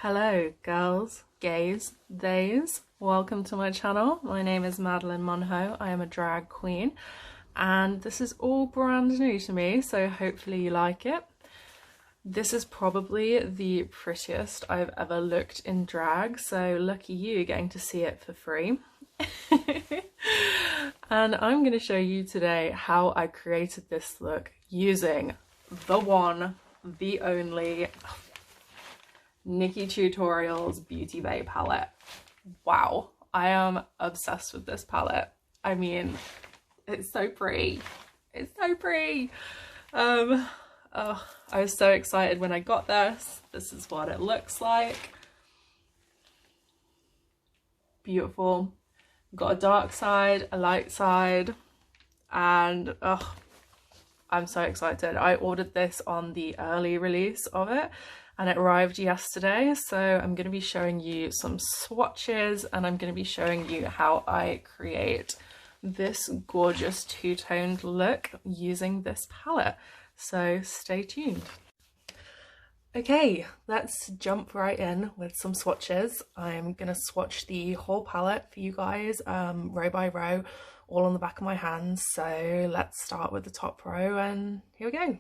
Hello girls, gays, theys, welcome to my channel. My name is Madeline Monho. I am a drag queen and this is all brand new to me, so hopefully you like it. This is probably the prettiest I've ever looked in drag, so lucky you getting to see it for free. And I'm going to show you today how I created this look using the one, the only NikkieTutorials BeautyBay palette. Wow, I am obsessed with this palette. I mean, it's so pretty. It's so pretty. Oh, I was so excited when I got this. This is what it looks like. Beautiful. Got a dark side, a light side, and I'm so excited. I ordered this on the early release of it and it arrived yesterday, so I'm going to be showing you some swatches and I'm going to be showing you how I create this gorgeous two-toned look using this palette, so stay tuned. Okay, let's jump right in with some swatches. I'm going to swatch the whole palette for you guys, row by row, all on the back of my hands, so let's start with the top row and here we go.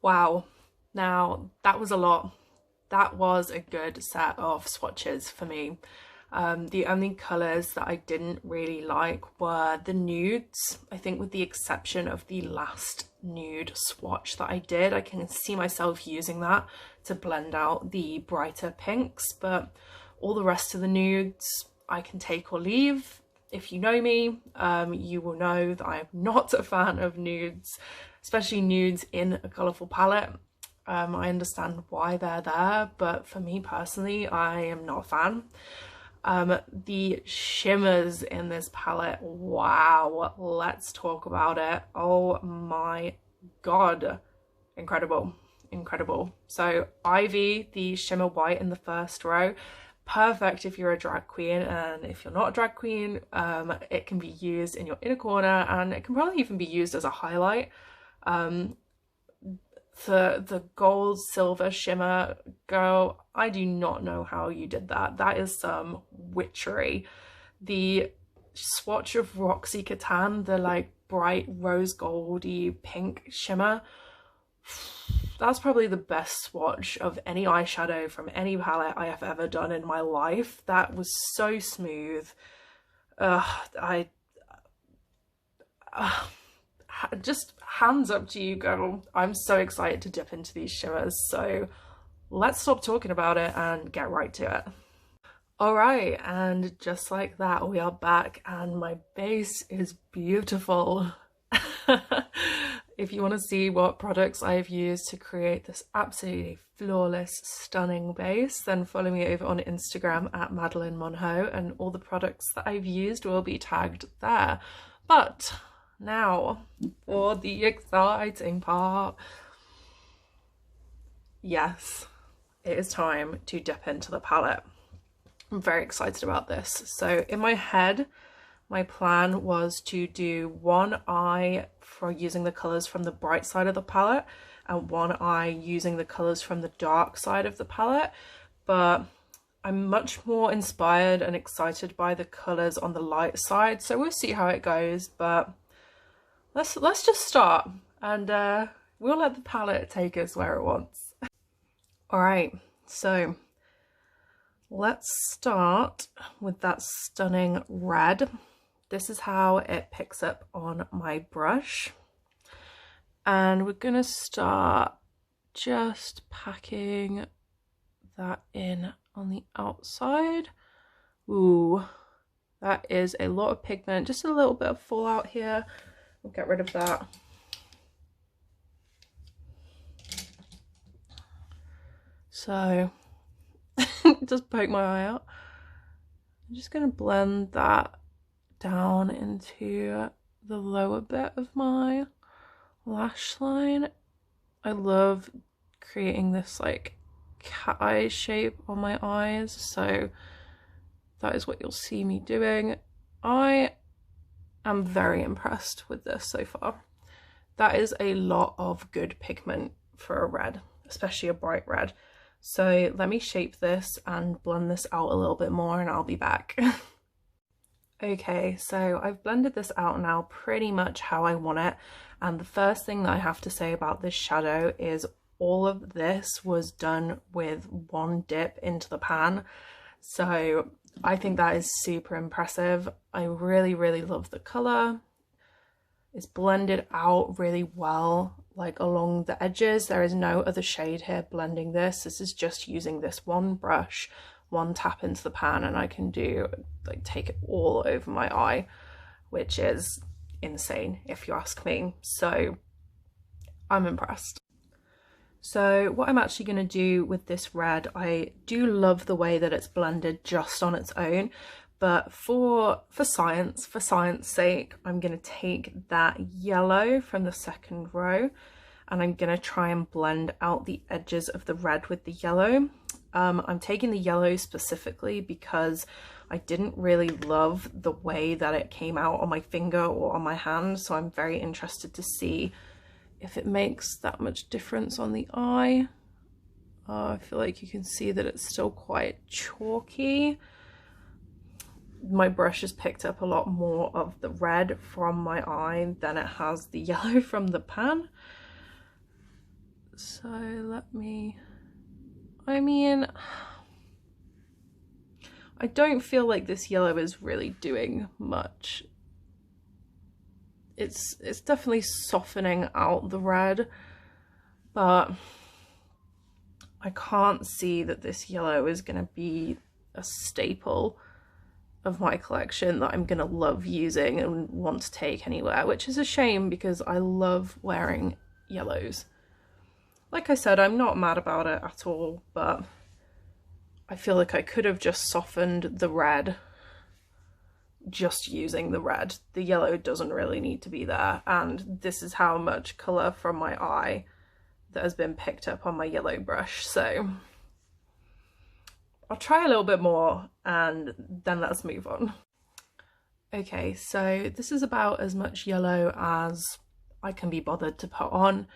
Wow, now that was a lot. That was a good set of swatches for me. The only colours that I didn't really like were the nudes. I think with the exception of the last nude swatch that I did, I can see myself using that to blend out the brighter pinks, but all the rest of the nudes I can take or leave. If you know me, you will know that I am not a fan of nudes, especially nudes in a colourful palette. I understand why they're there, but for me personally, I am not a fan. The shimmers in this palette, wow, let's talk about it. Oh my god, incredible, incredible. So Ivy, the shimmer white in the first row, perfect if you're a drag queen, and if you're not a drag queen, it can be used in your inner corner and it can probably even be used as a highlight. The gold silver shimmer, girl, I do not know how you did that. That is some witchery. The swatch of Roxy Catan, the like bright rose goldy pink shimmer, that's probably the best swatch of any eyeshadow from any palette I have ever done in my life. That was so smooth. Just hands up to you, girl. I'm so excited to dip into these shimmers, so let's stop talking about it and get right to it. Alright, and just like that, we are back and my base is beautiful. If you want to see what products I've used to create this absolutely flawless, stunning base, then follow me over on Instagram at Madeline Monho, and all the products that I've used will be tagged there. But now for the exciting part. yes, it is time to dip into the palette. I'm very excited about this. So in my head, my plan was to do one eye for using the colours from the bright side of the palette and one eye using the colours from the dark side of the palette, but I'm much more inspired and excited by the colours on the light side, so we'll see how it goes. But let's just start, and we'll let the palette take us where it wants. All right, so let's start with that stunning red. This is how it picks up on my brush. And we're gonna start just packing that in on the outside. Ooh, that is a lot of pigment. Just a little bit of fallout here. We'll get rid of that. So, just poke my eye out. I'm just gonna blend that down into the lower bit of my lash line. I love creating this like cat eye shape on my eyes, so that is what you'll see me doing. I am very impressed with this so far. That is a lot of good pigment for a red, especially a bright red. So let me shape this and blend this out a little bit more and I'll be back. Okay, so I've blended this out now pretty much how I want it. And the first thing that I have to say about this shadow is all of this was done with one dip into the pan. So I think that is super impressive. I really, really love the color. It's blended out really well, like along the edges. There is no other shade here blending this. This is just using this one brush, one tap into the pan, and I can do like take it all over my eye, which is insane if you ask me. So I'm impressed. So what I'm actually going to do with this red, I do love the way that it's blended just on its own, but for science sake, I'm going to take that yellow from the second row and I'm going to try and blend out the edges of the red with the yellow. I'm taking the yellow specifically because I didn't really love the way that it came out on my finger or on my hand, so I'm very interested to see if it makes that much difference on the eye. I feel like you can see that it's still quite chalky. My brush has picked up a lot more of the red from my eye than it has the yellow from the pan. So let me, I mean, I don't feel like this yellow is really doing much. It's definitely softening out the red, but I can't see that this yellow is going to be a staple of my collection that I'm going to love using and want to take anywhere, which is a shame because I love wearing yellows. Like I said, I'm not mad about it at all, but I feel like I could have just softened the red just using the red. The yellow doesn't really need to be there, and this is how much colour from my eye that has been picked up on my yellow brush, so I'll try a little bit more and then let's move on. Okay, so this is about as much yellow as I can be bothered to put on.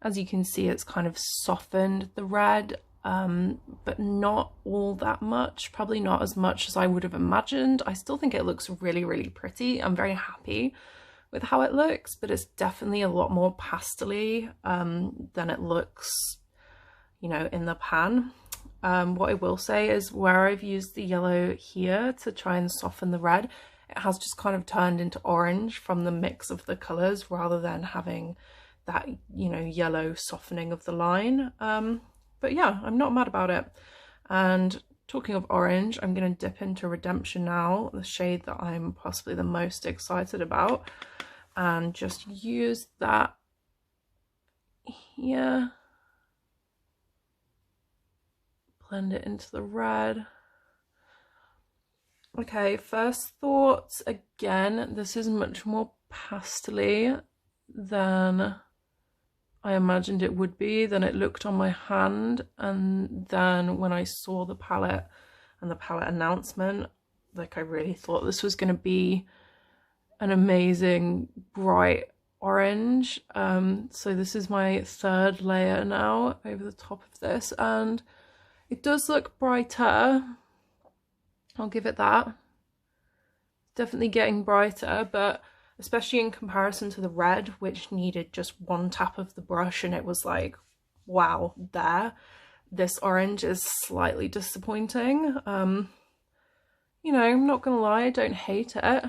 As you can see, it's kind of softened the red, but not all that much, probably not as much as I would have imagined. I still think it looks really, really pretty. I'm very happy with how it looks, but it's definitely a lot more pastel-y than it looks, you know, in the pan. What I will say is where I've used the yellow here to try and soften the red, it has just kind of turned into orange from the mix of the colours rather than having that, you know, yellow softening of the line. But yeah, I'm not mad about it. And talking of orange, I'm going to dip into Redemption now, the shade that I'm possibly the most excited about, and just use that here. Blend it into the red. Okay, first thoughts, again, this is much more pastel-y than I imagined it would be than it looked on my hand. And then when I saw the palette and the palette announcement, like I really thought this was going to be an amazing bright orange. So this is my third layer now over the top of this, and it does look brighter. I'll give it that. Definitely getting brighter, but especially in comparison to the red, which needed just one tap of the brush and it was like, wow, there. This orange is slightly disappointing. You know, I'm not gonna lie, I don't hate it.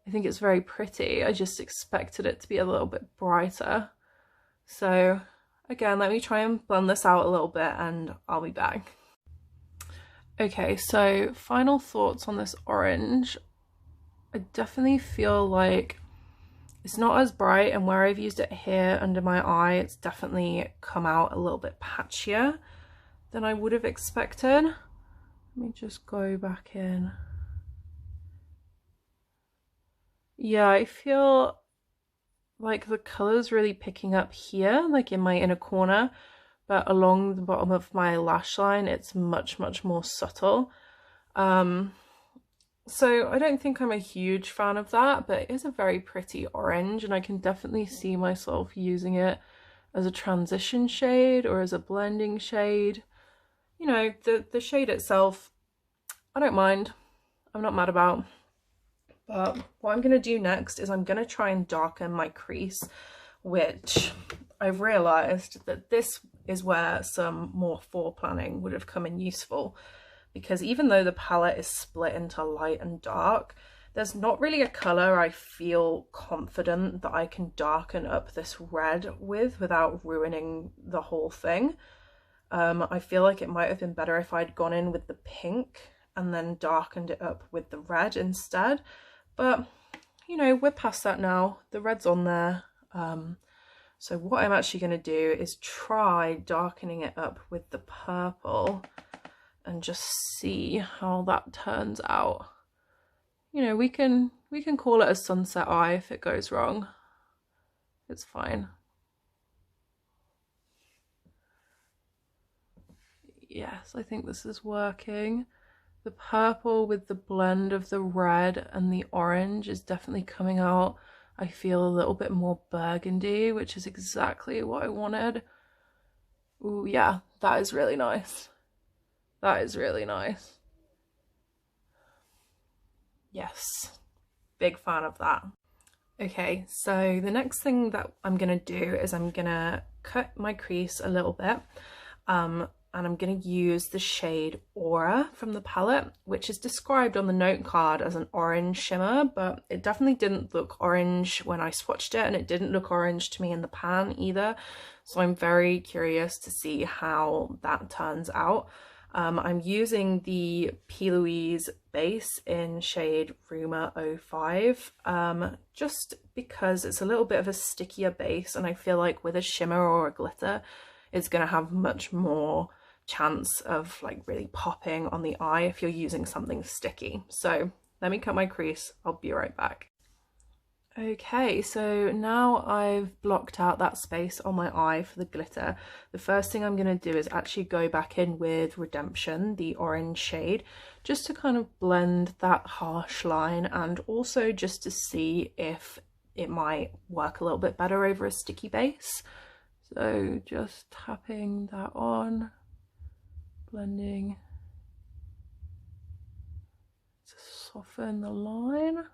I think it's very pretty. I just expected it to be a little bit brighter. So again, let me try and blend this out a little bit and I'll be back. Okay, so final thoughts on this orange. I definitely feel like it's not as bright, and where I've used it here under my eye, it's definitely come out a little bit patchier than I would have expected. Let me just go back in. Yeah, I feel like the colour's really picking up here, like in my inner corner, but along the bottom of my lash line, it's much, much more subtle. So I don't think I'm a huge fan of that, but it is a very pretty orange, and I can definitely see myself using it as a transition shade or as a blending shade. You know, the shade itself, I don't mind. I'm not mad about. But what I'm going to do next is I'm going to try and darken my crease, which I've realised that this is where some more foreplanning would have come in useful. Because even though the palette is split into light and dark, there's not really a colour I feel confident that I can darken up this red with without ruining the whole thing. I feel like it might have been better if I'd gone in with the pink and then darkened it up with the red instead. But, you know, we're past that now. The red's on there. So what I'm actually going to do is try darkening it up with the purple and just see how that turns out. You know, we can call it a sunset eye if it goes wrong. It's fine. Yes, I think this is working. The purple with the blend of the red and the orange is definitely coming out. I feel a little bit more burgundy, which is exactly what I wanted. Ooh, yeah, that is really nice. That is really nice. Yes, big fan of that. Okay, so the next thing that I'm gonna do is I'm gonna cut my crease a little bit, and I'm gonna use the shade Aura from the palette, which is described on the note card as an orange shimmer, but it definitely didn't look orange when I swatched it, and it didn't look orange to me in the pan either. So I'm very curious to see how that turns out. I'm using the P. Louise base in shade Rumour 05, just because it's a little bit of a stickier base, and I feel like with a shimmer or a glitter, it's going to have much more chance of like really popping on the eye if you're using something sticky. So let me cut my crease. I'll be right back. Okay, so now I've blocked out that space on my eye for the glitter. The first thing I'm going to do is actually go back in with Redemption, the orange shade, just to kind of blend that harsh line, and also just to see if it might work a little bit better over a sticky base. So just tapping that on, blending to soften the line.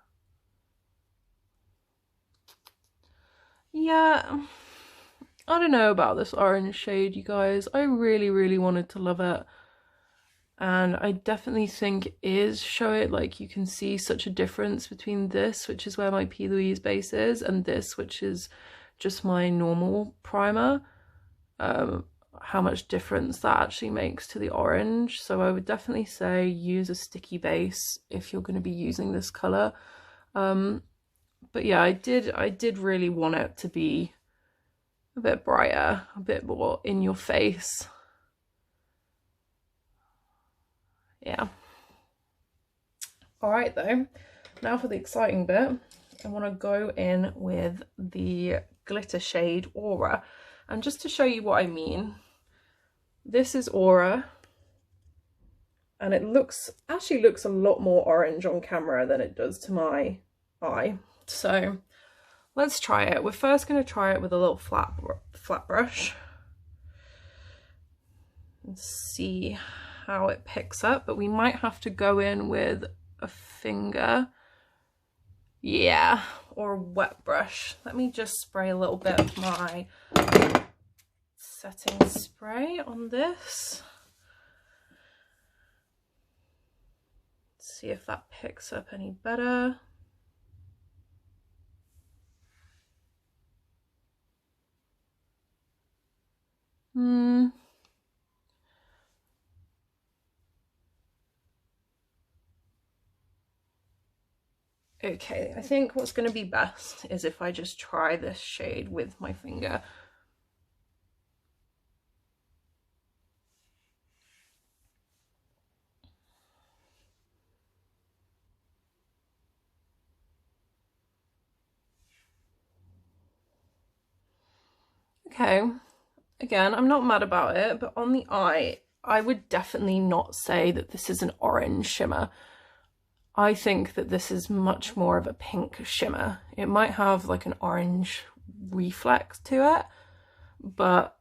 Yeah, I don't know about this orange shade, you guys. I really wanted to love it, and I definitely think is show it, like you can see such a difference between this, which is where my P. Louise base is, and this, which is just my normal primer. How much difference that actually makes to the orange. So I would definitely say use a sticky base if you're going to be using this color. But yeah, I did really want it to be a bit brighter, a bit more in your face. Yeah. All right though, now for the exciting bit. I want to go in with the glitter shade Aura. And just to show you what I mean, this is Aura, and it actually looks a lot more orange on camera than it does to my eye. So let's try it. We're first going to try it with a little flat brush and see how it picks up, but we might have to go in with a finger, yeah, or a wet brush. Let me just spray a little bit of my setting spray on this. See if that picks up any better. Okay, I think what's going to be best is if I just try this shade with my finger. Okay, again, I'm not mad about it, but on the eye, I would definitely not say that this is an orange shimmer. I think that this is much more of a pink shimmer. It might have like an orange reflex to it, but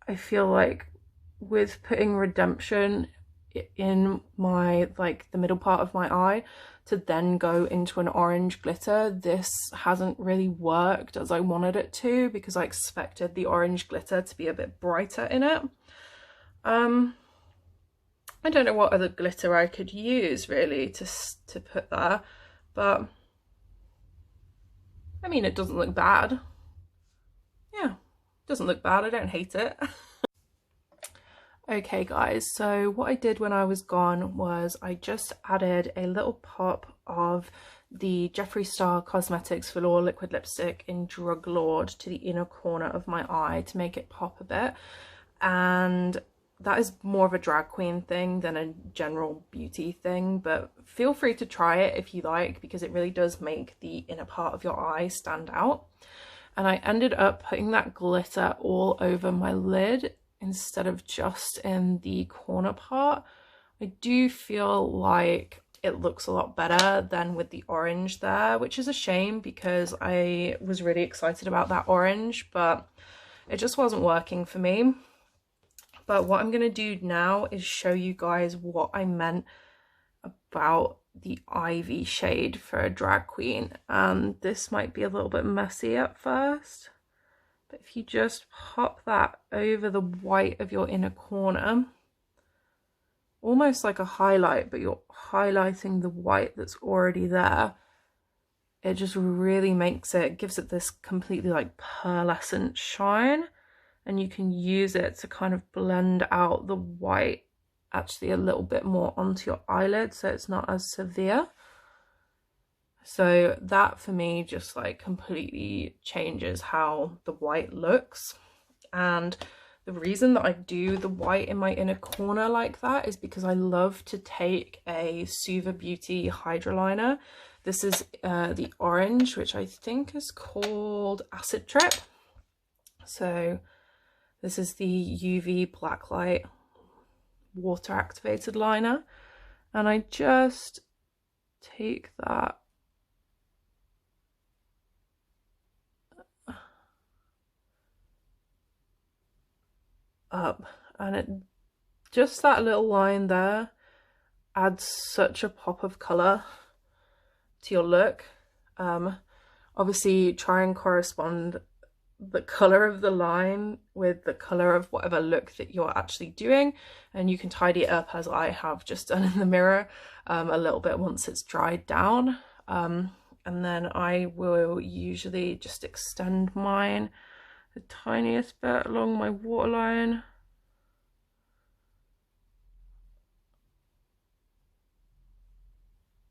I feel like with putting Redemption in my, like, the middle part of my eye to then go into an orange glitter, this hasn't really worked as I wanted it to, because I expected the orange glitter to be a bit brighter in it. I don't know what other glitter I could use really to put there, but I mean, it doesn't look bad. Yeah, doesn't look bad. I don't hate it. Okay guys, so what I did when I was gone was I just added a little pop of the Jeffree Star Cosmetics Velour Liquid Lipstick in Drug Lord to the inner corner of my eye to make it pop a bit. And that is more of a drag queen thing than a general beauty thing, but feel free to try it if you like, because it really does make the inner part of your eye stand out. And I ended up putting that glitter all over my lid instead of just in the corner part. I do feel like it looks a lot better than with the orange there, which is a shame because I was really excited about that orange, but it just wasn't working for me. But what I'm going to do now is show you guys what I meant about the Ivy shade for a drag queen. And this might be a little bit messy at first, but if you just pop that over the white of your inner corner, almost like a highlight, but you're highlighting the white that's already there, it just really makes it, gives it this completely like pearlescent shine. And you can use it to kind of blend out the white actually a little bit more onto your eyelid so it's not as severe. So that for me just like completely changes how the white looks. And the reason that I do the white in my inner corner like that is because I love to take a Suva Beauty Hydra Liner. This is the orange, which I think is called Acid Trip. So this is the UV Blacklight water activated liner, and I just take that up, and it just, that little line there adds such a pop of colour to your look. Obviously try and correspond the color of the line with the color of whatever look that you're actually doing, and you can tidy it up as I have just done in the mirror a little bit once it's dried down. And then I will usually just extend mine the tiniest bit along my waterline.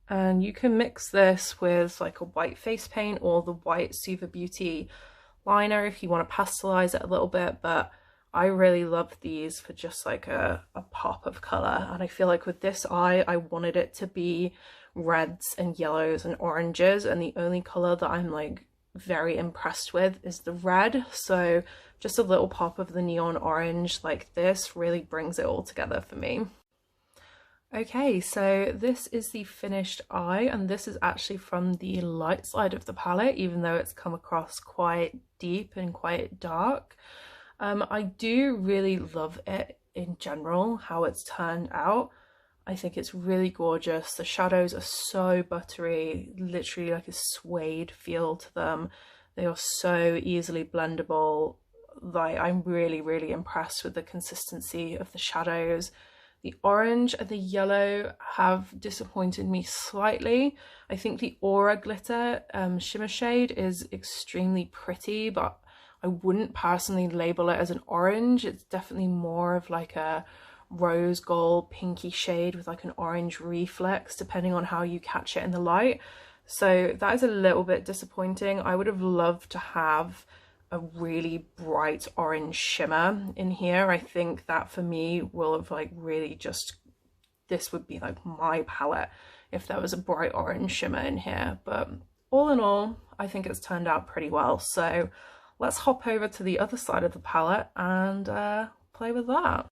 And you can mix this with like a white face paint or the white Suva Beauty liner if you want to pastelize it a little bit, but I really love these for just like a pop of color. And I feel like with this eye I wanted it to be reds and yellows and oranges, and the only color that I'm like very impressed with is the red. So just a little pop of the neon orange like this really brings it all together for me. Okay, so this is the finished eye, and this is actually from the light side of the palette, even though it's come across quite deep and quite dark. I do really love it in general, how it's turned out. I think it's really gorgeous. The shadows are so buttery, literally like a suede feel to them. They are so easily blendable. Like, I'm really, really impressed with the consistency of the shadows. The orange and the yellow have disappointed me slightly. I think the Aura Glitter shimmer shade is extremely pretty, but I wouldn't personally label it as an orange. It's definitely more of like a rose gold pinky shade with like an orange reflex, depending on how you catch it in the light. So that is a little bit disappointing. I would have loved to have a really bright orange shimmer in here. I think that for me will have like really just, this would be like my palette if there was a bright orange shimmer in here. But all in all, I think it's turned out pretty well. So let's hop over to the other side of the palette and play with that.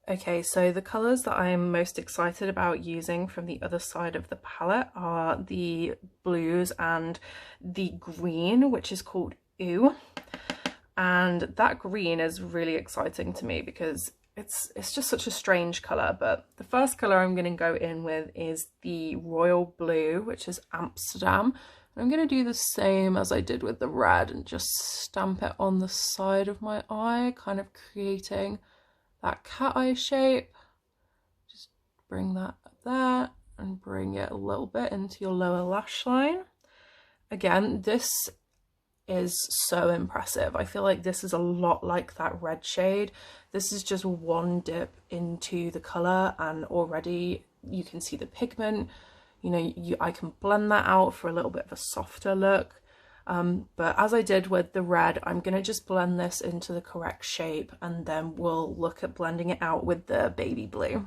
Okay, so the colours that I'm most excited about using from the other side of the palette are the blues and the green, which is called Ooh. And that green is really exciting to me because it's just such a strange colour. But the first colour I'm going to go in with is the royal blue, which is Amsterdam. And I'm going to do the same as I did with the red and just stamp it on the side of my eye, kind of creating that cat eye shape. Just bring that up there and bring it a little bit into your lower lash line. Again, this is so impressive. I feel like this is a lot like that red shade. This is just one dip into the color and already you can see the pigment. You know, I can blend that out for a little bit of a softer look. But as I did with the red, I'm going to just blend this into the correct shape and then we'll look at blending it out with the baby blue.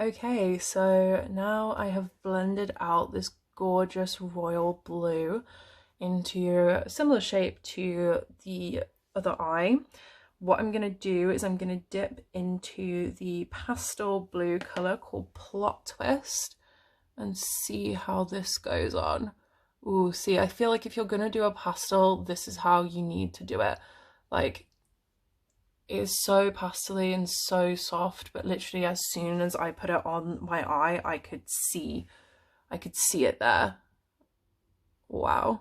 Okay, so now I have blended out this gorgeous royal blue into a similar shape to the other eye. What I'm going to do is I'm going to dip into the pastel blue color called Plot Twist and see how this goes on. Ooh, see, I feel like if you're going to do a pastel, this is how you need to do it. Like, it is so pastel-y and so soft, but literally as soon as I put it on my eye, I could see it there. Wow.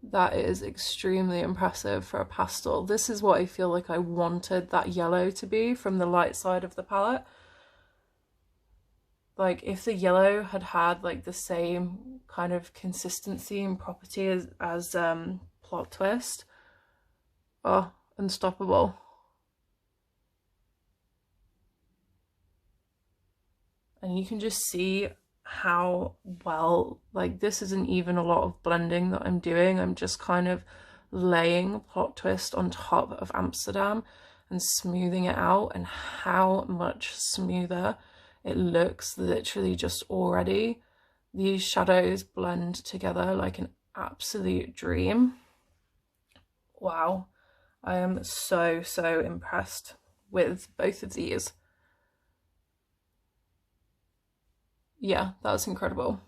That is extremely impressive for a pastel. This is what I feel like I wanted that yellow to be from the light side of the palette. Like, if the yellow had had like the same kind of consistency and property as Plot Twist, oh, unstoppable. And you can just see how well, like, this isn't even a lot of blending that I'm doing. I'm just kind of laying Plot Twist on top of Amsterdam and smoothing it out, and how much smoother it looks literally just already. These shadows blend together like an absolute dream. Wow, I am so impressed with both of these. Yeah, that was incredible.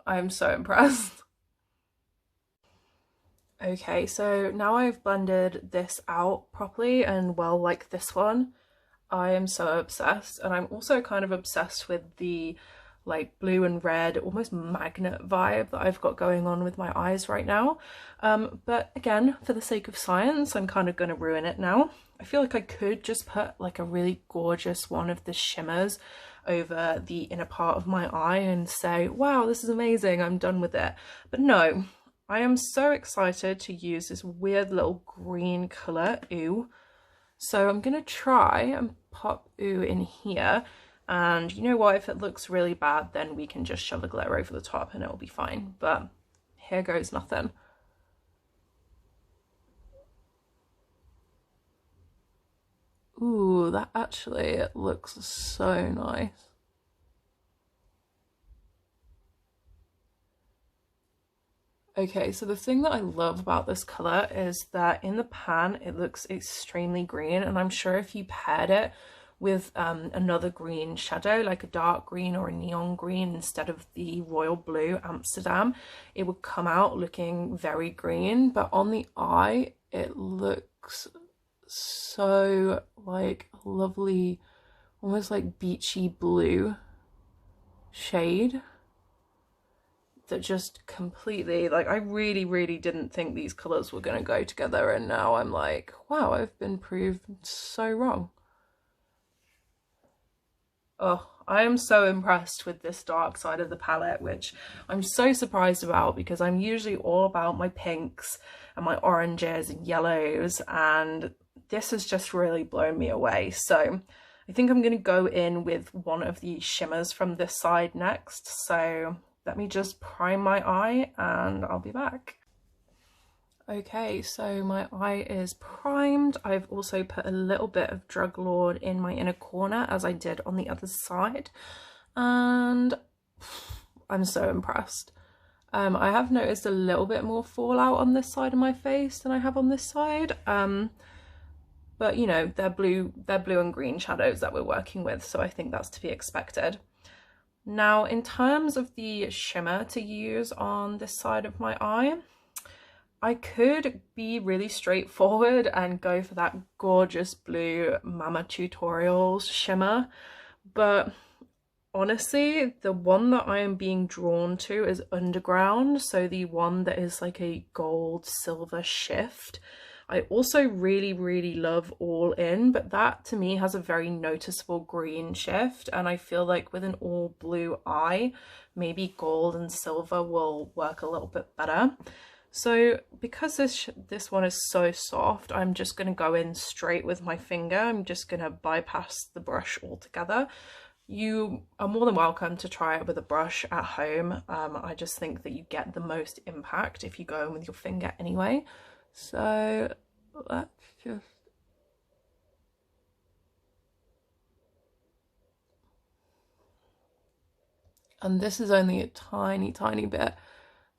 I'm so impressed. Okay, so now I've blended this out properly and well, like this one, I am so obsessed. And I'm also kind of obsessed with the like blue and red, almost magnet vibe that I've got going on with my eyes right now. But again, for the sake of science, I'm kind of going to ruin it now. I feel like I could just put like a really gorgeous one of the shimmers over the inner part of my eye and say, wow, this is amazing, I'm done with it. But no, I am so excited to use this weird little green colour, Ooh. So I'm gonna try and pop Ooh in here, and you know what, if it looks really bad, then we can just shove a glitter over the top and it'll be fine. But here goes nothing. Ooh, that actually looks so nice. Okay, so the thing that I love about this colour is that in the pan it looks extremely green, and I'm sure if you paired it with another green shadow, like a dark green or a neon green instead of the royal blue Amsterdam, it would come out looking very green. But on the eye it looks so like lovely, almost like beachy blue shade that just completely, like, I really didn't think these colours were going to go together, and now I'm like, wow, I've been proved so wrong. Oh, I am so impressed with this dark side of the palette, which I'm so surprised about because I'm usually all about my pinks and my oranges and yellows, and this has just really blown me away. So I think I'm going to go in with one of the shimmers from this side next. So let me just prime my eye and I'll be back. Okay, so my eye is primed. I've also put a little bit of Drug Lord in my inner corner as I did on the other side, and I'm so impressed. I have noticed a little bit more fallout on this side of my face than I have on this side, but you know, they're blue and green shadows that we're working with, so I think that's to be expected. Now, in terms of the shimmer to use on this side of my eye, I could be really straightforward and go for that gorgeous blue NikkieTutorials shimmer, but honestly, the one that I am being drawn to is Underground, so the one that is like a gold silver shift. I also really love All In, but that to me has a very noticeable green shift, and I feel like with an all blue eye, maybe gold and silver will work a little bit better. So because this one is so soft, I'm just going to go in straight with my finger. I'm just going to bypass the brush altogether. You are more than welcome to try it with a brush at home. I just think that you get the most impact if you go in with your finger anyway. So let's just... And this is only a tiny bit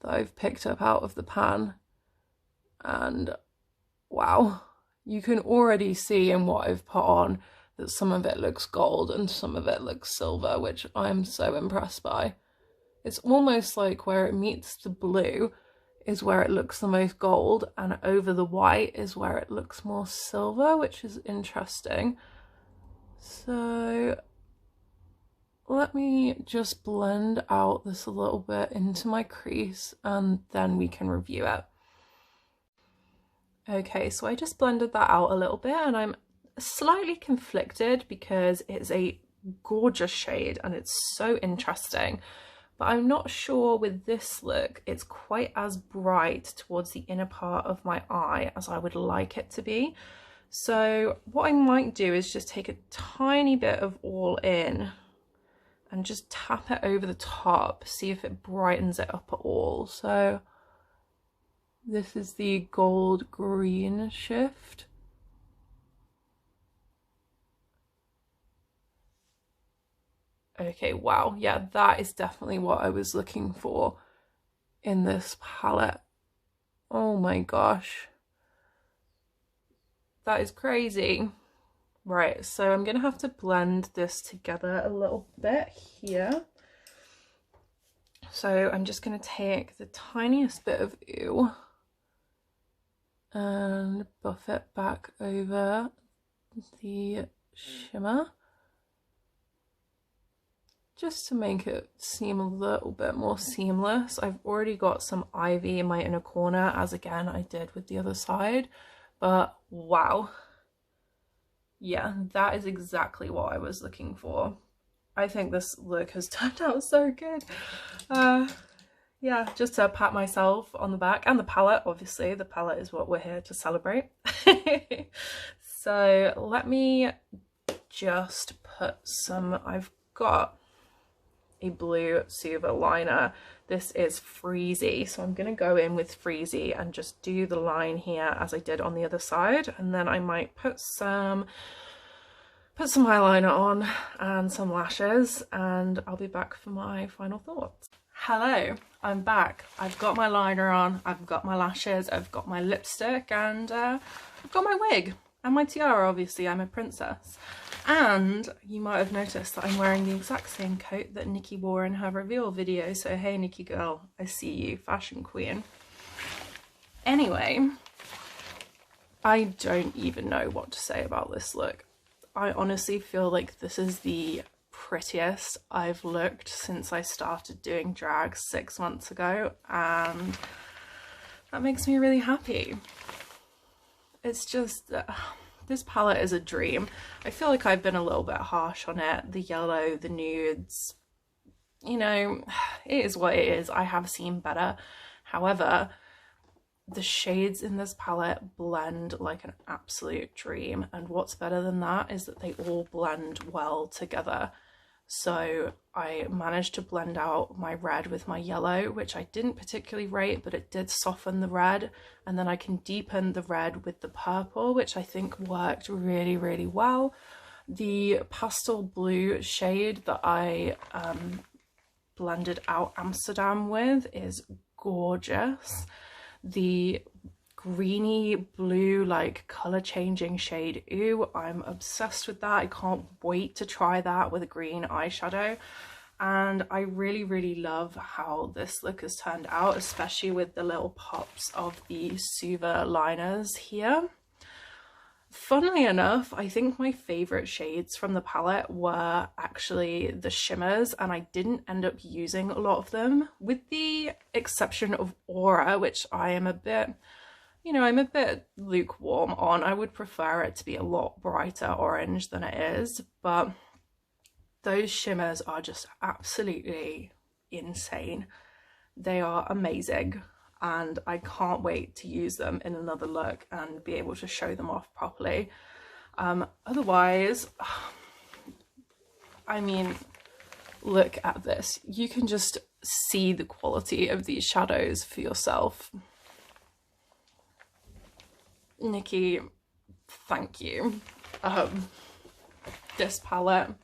that I've picked up out of the pan, and wow, you can already see in what I've put on that some of it looks gold and some of it looks silver, which I'm so impressed by. It's almost like where it meets the blue is where it looks the most gold, and over the white is where it looks more silver, which is interesting. So let me just blend out this a little bit into my crease and then we can review it. Okay, so I just blended that out a little bit, and I'm slightly conflicted because it's a gorgeous shade and it's so interesting, but I'm not sure with this look it's quite as bright towards the inner part of my eye as I would like it to be. So what I might do is just take a tiny bit of All In and just tap it over the top, see if it brightens it up at all. So this is the gold green shift. Okay, wow, yeah, that is definitely what I was looking for in this palette. Oh my gosh, that is crazy. Right, so I'm gonna have to blend this together a little bit here. So I'm just gonna take the tiniest bit of Ooh and buff it back over the shimmer, just to make it seem a little bit more seamless. I've already got some ivy in my inner corner, as again I did with the other side, but wow. Yeah, that is exactly what I was looking for. I think this look has turned out so good. Yeah, just to pat myself on the back, and the palette, obviously. The palette is what we're here to celebrate. So let me just put some, I've got a blue silver liner. This is Freezy, so I'm going to go in with Freezy and just do the line here as I did on the other side, and then I might put some eyeliner on and some lashes, and I'll be back for my final thoughts. Hello, I'm back. I've got my liner on, I've got my lashes, I've got my lipstick, and I've got my wig and my tiara. Obviously I'm a princess. And you might have noticed that I'm wearing the exact same coat that Nikki wore in her reveal video. So hey Nikki girl, I see you, fashion queen. Anyway, I don't even know what to say about this look. I honestly feel like this is the prettiest I've looked since I started doing drag 6 months ago, and that makes me really happy. It's just this palette is a dream. I feel like I've been a little bit harsh on it. The yellow, the nudes, you know, it is what it is. I have seen better. However, the shades in this palette blend like an absolute dream, and what's better than that is that they all blend well together. So I managed to blend out my red with my yellow, which I didn't particularly rate, but it did soften the red, and then I can deepen the red with the purple, which I think worked really, really well. The pastel blue shade that I blended out Amsterdam with is gorgeous. The greeny blue, like color changing shade, ooh, I'm obsessed with that. I can't wait to try that with a green eyeshadow. And I really, really love how this look has turned out, especially with the little pops of the Suva liners here. Funnily enough, I think my favorite shades from the palette were actually the shimmers, and I didn't end up using a lot of them, with the exception of Aura, which I am a bit, you know, I'm a bit lukewarm on. I would prefer it to be a lot brighter orange than it is, but those shimmers are just absolutely insane. They are amazing, and I can't wait to use them in another look and be able to show them off properly. Otherwise, I mean, look at this. You can just see the quality of these shadows for yourself. Nikki, thank you. This palette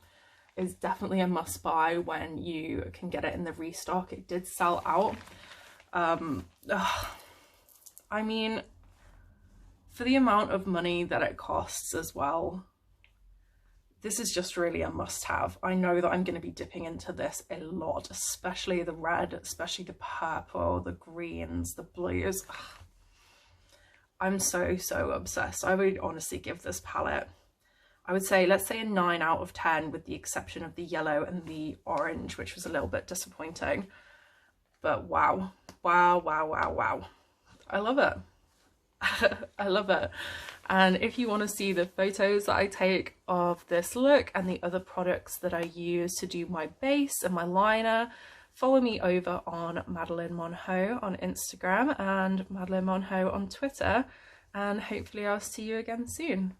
is definitely a must buy when you can get it in the restock. It did sell out. I mean, for the amount of money that it costs as well, this is just really a must-have. I know that I'm going to be dipping into this a lot, especially the red, especially the purple, the greens, the blues. I'm so obsessed. I would honestly give this palette, I would say, let's say a 9 out of 10, with the exception of the yellow and the orange, which was a little bit disappointing. But wow, wow, wow, wow, wow. I love it. I love it. And if you want to see the photos that I take of this look and the other products that I use to do my base and my liner, follow me over on Madeline Monho on Instagram and Madeline Monho on Twitter, and hopefully I'll see you again soon.